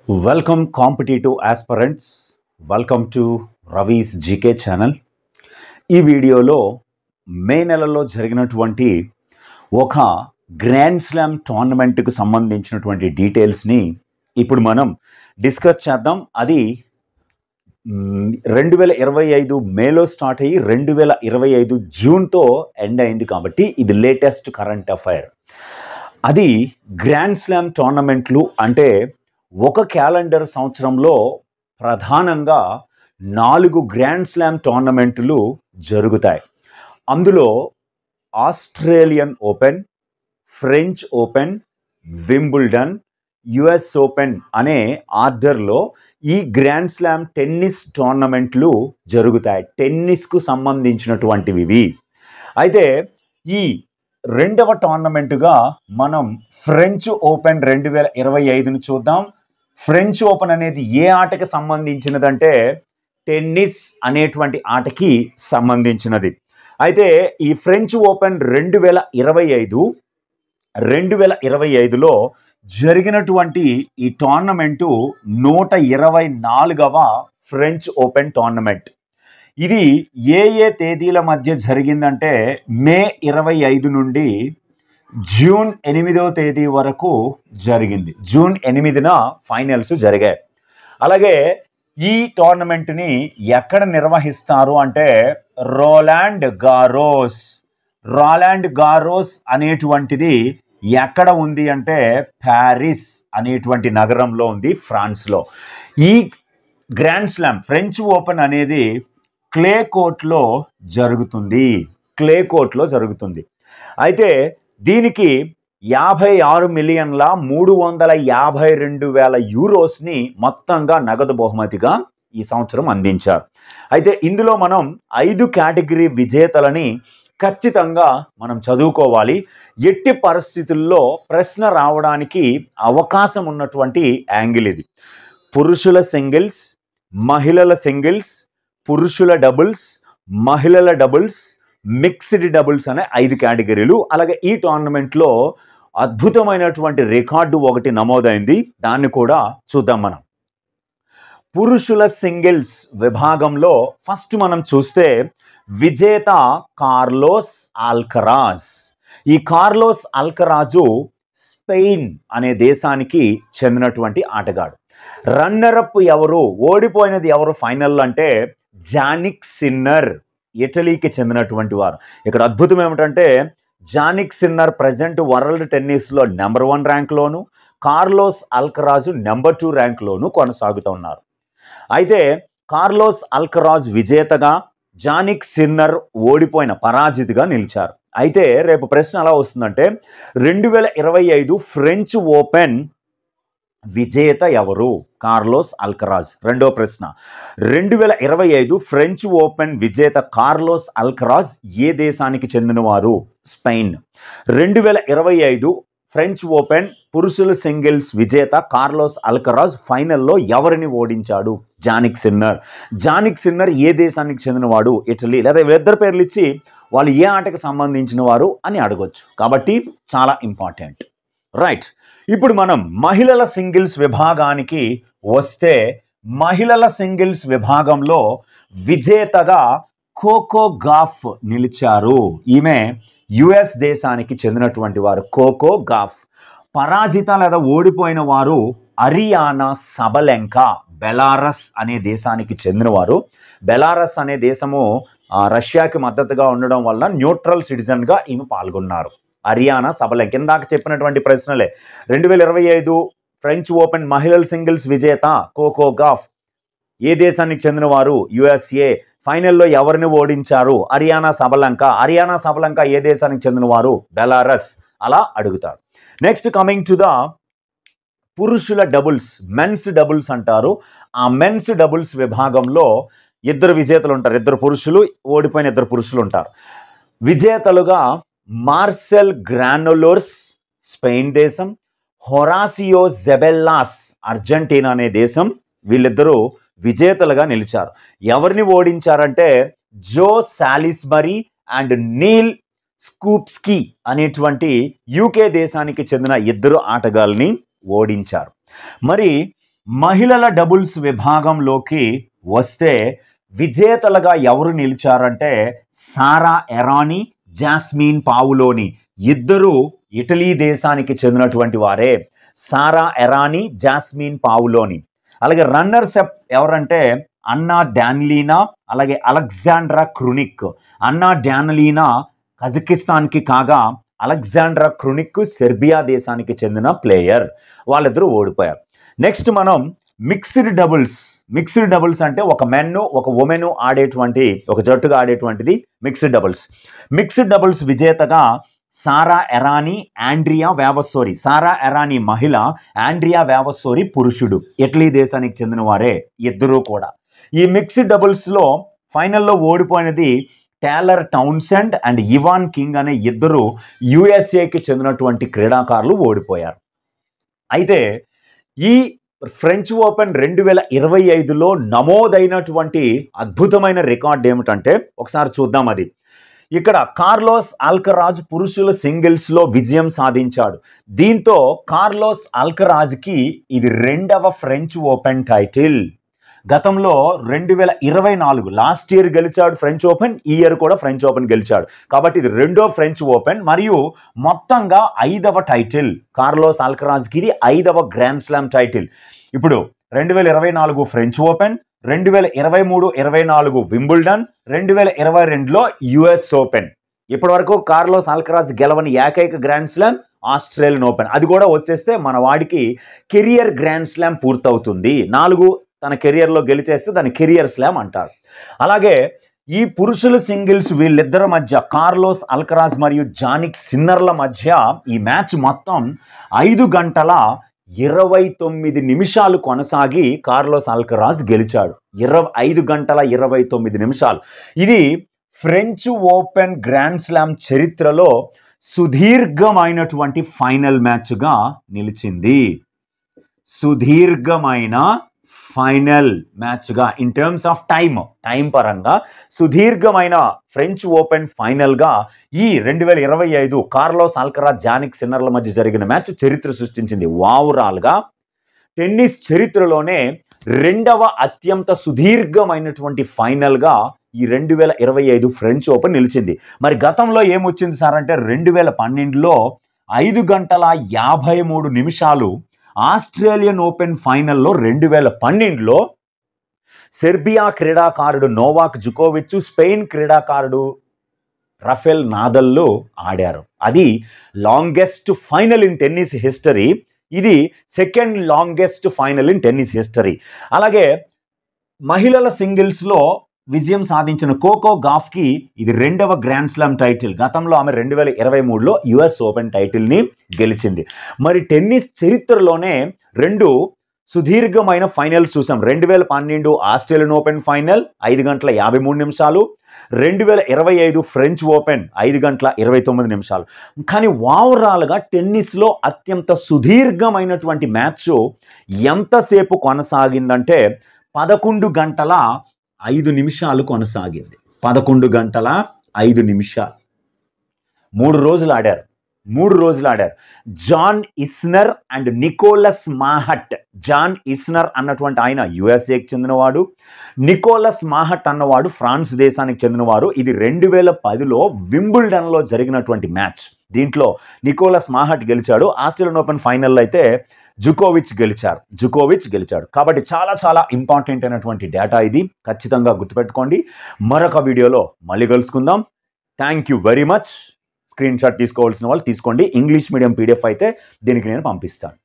Welcome competitive aspirants. Welcome to Ravi's GK channel. ఈ వీడియోలో మే నెలలో జరిగినటువంటి ఒక గ్రాండ్ స్లామ్ టోర్నమెంట్కి సంబంధించినటువంటి డీటెయిల్స్ని ఇప్పుడు మనం డిస్కస్ చేద్దాం. అది 2025 మేలో స్టార్ట్ అయ్యి 2025 జూన్తో ఎండ్ అయింది కాబట్టి ఇది లేటెస్ట్ కరెంట్ అఫైర్. అది గ్రాండ్ స్లామ్ టోర్నమెంట్లు అంటే ఒక క్యాలెండర్ సంవత్సరంలో ప్రధానంగా 4 గ్రాండ్ స్లామ్ టోర్నమెంట్లు జరుగుతాయి. అందులో Australian open, French open, Wimbledon, US open అనే ఆర్డర్లో ఈ గ్రాండ్ స్లామ్ టెన్నిస్ టోర్నమెంట్లు జరుగుతాయి. టెన్నిస్కు సంబంధించినటువంటివి. అయితే ఈ రెండవ టోర్నమెంటుగా మనం ఫ్రెంచ్ ఓపెన్ 2025ను చూద్దాం. ఫ్రెంచ్ ఓపెన్ అనేది ఏ ఆటకి సంబంధించినదంటే టెన్నిస్ అనేటువంటి ఆటకి సంబంధించినది. అయితే ఈ ఫ్రెంచ్ ఓపెన్ 2025లో జరిగినటువంటి ఈ టోర్నమెంటు 124వ ఫ్రెంచ్ ఓపెన్ టోర్నమెంట్. ఇది ఏ తేదీల మధ్య జరిగిందంటే మే 25 నుండి జూన్ 8వ తేదీ వరకు జరిగింది. జూన్ 8న ఫైనల్స్ జరిగాయి. అలాగే ఈ టోర్నమెంట్ని ఎక్కడ నిర్వహిస్తారు అంటే రోలాండ్ గారోస్ అనేటువంటిది ఎక్కడ ఉంది అంటే ప్యారిస్ అనేటువంటి నగరంలో ఉంది, ఫ్రాన్స్లో. ఈ గ్రాండ్ స్లామ్ ఫ్రెంచ్ ఓపెన్ అనేది క్లే కోర్ట్లో జరుగుతుంది. అయితే దీనికి 56,352,000 యూరోస్ని మొత్తంగా నగదు బహుమతిగా ఈ సంవత్సరం అందించారు. అయితే ఇందులో మనం 5 కేటగిరీ విజేతలని ఖచ్చితంగా మనం చదువుకోవాలి. ఎట్టి పరిస్థితుల్లో ప్రశ్న రావడానికి అవకాశం ఉన్నటువంటి యాంగిల్ ఇది. పురుషుల సింగిల్స్, మహిళల సింగిల్స్, పురుషుల డబుల్స్, మహిళల డబుల్స్, మిక్స్డ్ డబుల్స్ అనే 5 కేటగిరీలు. అలాగే ఈ టోర్నమెంట్లో అద్భుతమైనటువంటి రికార్డు ఒకటి నమోదైంది, దాన్ని కూడా చూద్దాం మనం. పురుషుల సింగిల్స్ విభాగంలో ఫస్ట్ మనం చూస్తే విజేత కార్లోస్ అల్కరాజ్. ఈ కార్లోస్ అల్కరాజు స్పెయిన్ అనే దేశానికి చెందినటువంటి ఆటగాడు. రన్నరప్ ఎవరు, ఓడిపోయినది ఎవరు ఫైనల్ అంటే జానిక్ సిన్నర్, ఇటలీకి చెందినటువంటి వారు. ఇక్కడ అద్భుతం ఏమిటంటే జానిక్ సిన్నర్ ప్రజెంట్ వరల్డ్ టెన్నిస్లో నెంబర్ 1 ర్యాంక్లోను, కార్లోస్ అల్కరాజు నెంబర్ 2 ర్యాంక్లోను కొనసాగుతున్నారు. అయితే కార్లోస్ అల్కరాజ్ విజేతగా, జానిక్ సిన్నర్ పరాజితిగా నిలిచారు. అయితే రేపు ప్రశ్న ఎలా వస్తుందంటే 2025 ఫ్రెంచ్ ఓపెన్ విజేత ఎవరు? Carlos Alcaraz. రెండో ప్రశ్న, 2025 ఫ్రెంచ్ ఓపెన్ విజేత కార్లోస్ అల్కరాజ్ ఏ దేశానికి చెందినవారు? స్పెయిన్. 2025 ఫ్రెంచ్ ఓపెన్ పురుషుల సింగిల్స్ విజేత కార్లోస్ అల్కరాజ్ ఫైనల్లో ఎవరిని ఓడించాడు? జానిక్ సిన్నర్ ఏ దేశానికి చెందినవాడు? ఇటలీ. లేదా వీళ్ళిద్దరు పేర్లు ఇచ్చి వాళ్ళు ఏ ఆటకు సంబంధించిన వారు అని అడగొచ్చు. కాబట్టి చాలా ఇంపార్టెంట్. రైట్, ఇప్పుడు మనం మహిళల సింగిల్స్ విభాగానికి వస్తే మహిళల సింగిల్స్ విభాగంలో విజేతగా కోకో గాఫ్ నిలిచారు. ఈమె యుఎస్ దేశానికి చెందినటువంటి వారు. కోకో గాఫ్. పరాజిత లేదా ఓడిపోయిన వారు అరియానా సబలెంకా, బెలారస్ అనే దేశానికి చెందినవారు. బెలారస్ అనే దేశము రష్యాకి మద్దతుగా ఉండడం వల్ల న్యూట్రల్ సిటిజన్గా ఈమె పాల్గొన్నారు. అరియానా సబలెంకా. కిందాక చెప్పినటువంటి ప్రశ్నలే. 2025 ఫ్రెంచ్ ఓపెన్ మహిళల సింగిల్స్ విజేత కోకో గాఫ్ ఏ దేశానికి చెందినవారు? యుఎస్ఏ. ఫైనల్లో ఎవరిని ఓడించారు? అరియానా సబలెంకా ఏ దేశానికి చెందినవారు? బెలారస్. అలా అడుగుతారు. నెక్స్ట్ కమింగ్ టు ద పురుషుల డబుల్స్, మెన్స్ డబుల్స్ అంటారు. ఆ మెన్స్ డబుల్స్ విభాగంలో 2 విజేతలు ఉంటారు. 2 పురుషులు, ఓడిపోయిన 2 పురుషులు ఉంటారు. విజేతలుగా మార్సెల్ గ్రానోలోర్స్ స్పెయిన్ దేశం, హొరాసియో జెబెల్లాస్ అర్జెంటీనా అనే దేశం, వీళ్ళిద్దరూ విజేతలుగా నిలిచారు. ఎవరిని ఓడించారంటే జో సాలిస్బరీ అండ్ నీల్ స్కూప్స్కీ అనేటువంటి యూకే దేశానికి చెందిన 2 ఆటగాళ్ళని ఓడించారు. మరి మహిళల డబుల్స్ విభాగంలోకి వస్తే విజేతలుగా ఎవరు నిలిచారంటే సారా ఎరానీ, జాస్మిన్ పావులోని, ఇద్దరు ఇటలీ దేశానికి చెందినటువంటి వారే. సారా ఎరానీ, జాస్మిన్ పావులోని. అలాగే రన్నర్స్ అప్ ఎవరంటే అన్నా డానిలీనా, అలాగే అలెగ్జాండ్రా క్రునిక్. అన్నా డానిలీనా కజకిస్తాన్కి కాగా అలెగ్జాండ్రా క్రునిక్ సెర్బియా దేశానికి చెందిన ప్లేయర్. వాళ్ళిద్దరూ ఓడిపోయారు. నెక్స్ట్ మనం మిక్స్డ్ డబుల్స్ అంటే ఒక మెన్ ఒక ఉమెన్ ఆడేటువంటి, ఒక జట్టుగా ఆడేటువంటిది మిక్స్డ్ డబుల్స్ విజేతగా సారా ఎరానీ, ఆండ్రియా వ్యావస్సోరి. సారా ఎరానీ మహిళ, ఆండ్రియా వ్యావస్సోరి పురుషుడు. ఇటలీ దేశానికి చెందిన వారే ఇద్దరూ కూడా. ఈ మిక్స్డ్ డబుల్స్లో ఫైనల్లో ఓడిపోయినది Taylor Townsend and Evan King అనే ఇద్దరు యుఎస్ఏకి చెందినటువంటి క్రీడాకారులు ఓడిపోయారు. అయితే ఈ ఫ్రెంచ్ ఓపెన్ 2025లో నమోదైనటువంటి అద్భుతమైన రికార్డ్ ఏమిటంటే ఒకసారి చూద్దాం. అది ఇక్కడ కార్లోస్ అల్కరాజ్ పురుషుల సింగిల్స్లో విజయం సాధించాడు. దీంతో కార్లోస్ అల్కరాజ్కి ఇది 2వ ఫ్రెంచ్ ఓపెన్ టైటిల్. గతంలో 2024 లాస్ట్ ఇయర్ గెలిచాడు ఫ్రెంచ్ ఓపెన్, ఈ ఇయర్ కూడా ఫ్రెంచ్ ఓపెన్ గెలిచాడు. కాబట్టి ఇది 2వ ఫ్రెంచ్ ఓపెన్ మరియు మొత్తంగా 5వ టైటిల్. కార్లోస్ అల్కరాజ్కి ఇది 5వ గ్రాండ్ స్లామ్ టైటిల్. ఇప్పుడు 2024 ఫ్రెంచ్ ఓపెన్, 2023-24 వింబుల్డన్, 2022లో యుఎస్ ఓపెన్. ఇప్పటి వరకు కార్లోస్ అల్కరాజ్ గెలవని ఏకైక గ్రాండ్ స్లామ్ ఆస్ట్రేలియన్ ఓపెన్. అది కూడా వచ్చేస్తే మన వాడికి కెరియర్ గ్రాండ్ స్లామ్ పూర్తవుతుంది. 4 తన కెరియర్లో గెలిచేస్తే దాన్ని కెరియర్ స్లామ్ అంటారు. అలాగే ఈ పురుషుల సింగిల్స్ వీళ్ళిద్దరి మధ్య కార్లోస్ అల్కరాజ్ మరియు జానిక్ సిన్నర్ల మధ్య ఈ మ్యాచ్ మొత్తం 5 గంటల 29 నిమిషాలు కొనసాగి కార్లోస్ అల్కరాజ్ గెలిచాడు. 5 గంటల 29 నిమిషాలు. ఇది ఫ్రెంచ్ ఓపెన్ గ్రాండ్ స్లామ్ చరిత్రలో సుదీర్ఘమైనటువంటి ఫైనల్ మ్యాచ్గా నిలిచింది. సుదీర్ఘమైన ఫైనల్ మ్యాచ్గా ఇన్ టర్మ్స్ ఆఫ్ టైం పరంగా సుదీర్ఘమైన ఫ్రెంచ్ ఓపెన్ ఫైనల్గా ఈ 2025 కార్లోస్ అల్కరాజ్ జానిక్ సిన్నర్ల మధ్య జరిగిన మ్యాచ్ చరిత్ర సృష్టించింది. ఓవరాల్గా టెన్నిస్ చరిత్రలోనే 2వ అత్యంత సుదీర్ఘమైనటువంటి ఫైనల్గా ఈ 2025 ఫ్రెంచ్ ఓపెన్ నిలిచింది. మరి గతంలో ఏమొచ్చింది సార్ అంటే 2012లో 5 గంటల 53 నిమిషాలు. ఆస్ట్రేలియన్ ఓపెన్ ఫైనల్లో 2012లో సెర్బియా క్రీడాకారుడు నోవాక్ జుకోవిచ్, స్పెయిన్ క్రీడాకారుడు రఫెల్ నాదల్లు ఆడారు. అది longest final in tennis history. ఇది second longest final in tennis history. అలాగే మహిళల సింగిల్స్లో విజయం సాధించిన కోకో గాఫ్కి ఇది 2వ గ్రాండ్ స్లామ్ టైటిల్. గతంలో ఆమె 2023లో యుఎస్ ఓపెన్ టైటిల్ని గెలిచింది. మరి టెన్నిస్ చరిత్రలోనే 2 సుదీర్ఘమైన ఫైనల్స్ చూసాం. 2012 ఆస్ట్రేలియన్ ఓపెన్ ఫైనల్ 5 గంటల 53 నిమిషాలు, 2025 ఫ్రెంచ్ ఓపెన్ 5 గంటల 29 నిమిషాలు. కానీ ఓవరాల్గా టెన్నిస్లో అత్యంత సుదీర్ఘమైనటువంటి మ్యాచ్ ఎంతసేపు కొనసాగిందంటే 11 గంటల 5 నిమిషాలు కొనసాగింది. 11 గంటల 5 నిమిషాలు. 3 రోజులు ఆడారు. John Isner and Nicolas Mahut. John Isner అన్నటువంటి ఆయన యుఎస్ఏకి చెందినవాడు, నికోలస్ మాహట్ అన్నవాడు ఫ్రాన్స్ దేశానికి చెందినవారు. ఇది 2010లో వింబుల్డన్లో జరిగినటువంటి మ్యాచ్. దీంట్లో నికోలస్ మాహట్ గెలిచాడు. ఆస్ట్రేలియన్ ఓపెన్ ఫైనల్లో అయితే జుకోవిచ్ గెలిచాడు. కాబట్టి చాలా చాలా ఇంపార్టెంట్ అయినటువంటి డేటా ఇది. ఖచ్చితంగా గుర్తుపెట్టుకోండి. మరొక వీడియోలో మళ్ళీ కలుసుకుందాం. Thank you very much. Screen shot తీసుకోవాల్సిన వాళ్ళు తీసుకోండి. ఇంగ్లీష్ మీడియం PDF అయితే దీనికి నేను పంపిస్తాను.